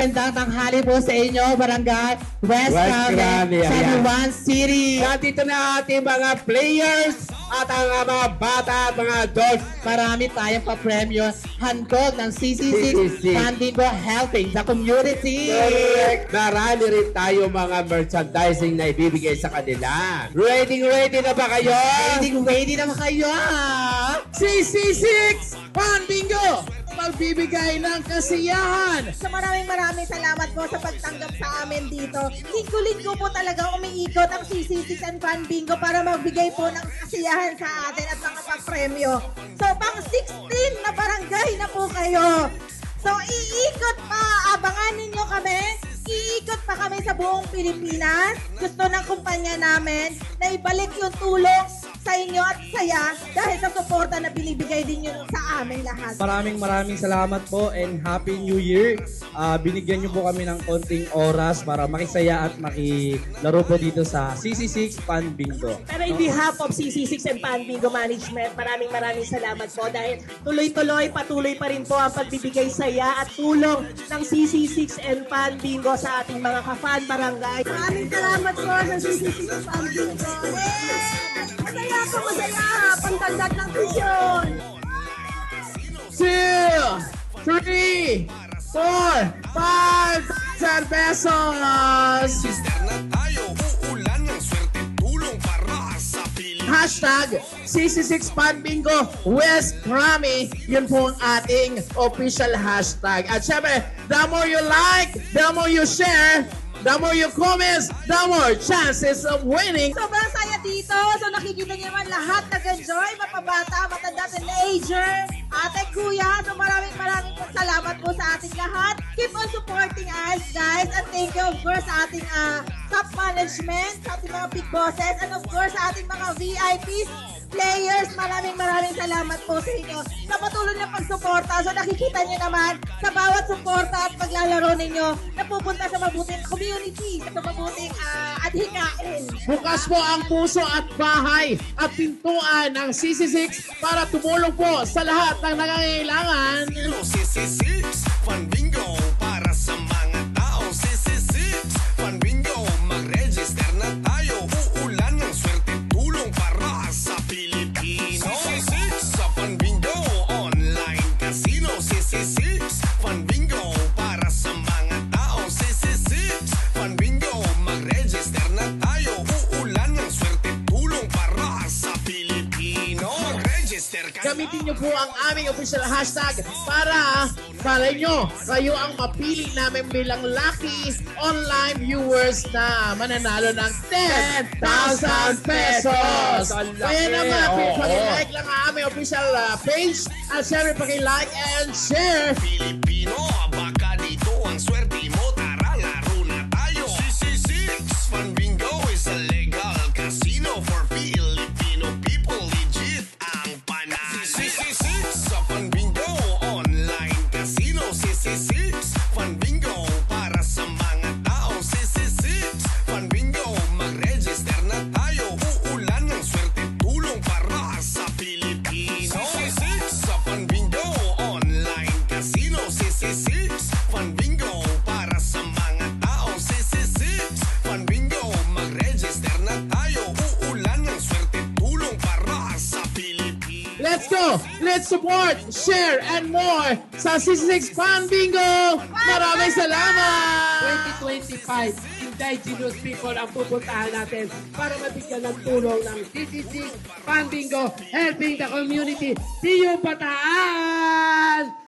Magandang tanghali po sa inyo, Barangay West Grande, Grande, San ayan. Juan City. Nandito na ating mga players at ang mga bata at mga adults. Marami tayong pa-premyo. Handog ng CC6 CC6. Pandingo helping the community. Correct! Marami rin tayo mga merchandising na ibibigay sa kanila. Ready na ba kayo? Ready na ba kayo? CC6 Pan Bingo! Magbibigay ng kasiyahan! So maraming salamat po sa pagtanggap sa amin dito. Linggo-linggo po talaga umiikot ang CC6 and Fan Bingo para magbigay po ng kasiyahan sa atin at mga pag-premyo. So pang 16 na barangay na po kayo. So iikot pa, abangan ninyo kami. Iikot pa kami sa buong Pilipinas. Gusto ng kumpanya namin na ibalik yung tulong sa inyo at saya dahil sa suporta na binibigay din nyo sa aming lahat. Maraming salamat po and Happy New Year. Binigyan niyo po kami ng konting oras para makisaya at makilaro po dito sa CC6 Pan Bingo. Pero in behalf of CC6 and Pan Bingo Management, maraming salamat po dahil patuloy pa rin po ang pagbibigay saya at tulong ng CC6 and Pan Bingo sa ating mga ka-fan barangay. Maraming salamat po sa CC6 Fan Bingo. Masaya! Pangdagdag ng tuition! 2, 3, 4, 5,000 pesos! Hashtag CC6 Pan Bingo West Grammy. Yun po ang ating official hashtag. At syempre, the more you like, the more you share, the more you comments, the more chances of winning. Sobrang saya dito. So nakikita niyo naman lahat nag-enjoy. Mapabata, matanda, teenager, ate, kuya. So maraming salamat po sa ating lahat. Keep on supporting us, guys. And thank you, of course, sa ating top management, sa ating mga big bosses, and of course, sa ating mga VIPs, players. Maraming salamat po sa inyo sa patuloy na pagsuporta. So nakikita niyo naman sa bawat suporta at paglalaro ninyo napupunta sa mabuting community, sa mabuting adhikain. Bukas po ang puso at bahay at pintuan ng CC6 para tumulong po sa lahat ng nangangailangan. CC6 Fan Bingo para sa mga tao. CC6 Fan Bingo, mag-register na tayo. Uulan ng swerte, tulong para sa Pilipino. CC6 sa Fan Bingo, online casino. CC6 Fan Bingo para sa mga tao. CC6 Fan Bingo, mag-register na tayo. Uulan ng swerte, tulong para sa Pilipino. Mag-register ka. Gamitin niyo po ang aming official hashtag para malay nyo, kayo ang mapili namin bilang lucky online viewers na mananalo ng 10,000 pesos. Kaya naman, pag-like lang ang aming official page at syempre pag-like and share. Pilipino, baka dito ang swerte mo. Tara, laro na tayo. CC6 Fan Bingo is a legal casino for Filipino people. Legit ang panalo. CC6 sa Fan Bingo, online casino. CC6 Fan Bingo para sa mga tao. CC6 Fan Bingo, mag-register na tayo. Uulan ng swerte, tulong para sa Pilipino. CC6 sa Fan Bingo, online casino. CC6 Fan Bingo para sa mga tao. CC6 Fan Bingo, mag-register na tayo. Uulan ng swerte, tulong para sa Pilipino. Let's go! Let's support, share, and more sa CC6 Fan Bingo! Maraming salamat! 2025, indigenous people ang pupuntahan natin para mabigyan ng tulong ng CC6 Pan Bingo, helping the community. See you, Bataan!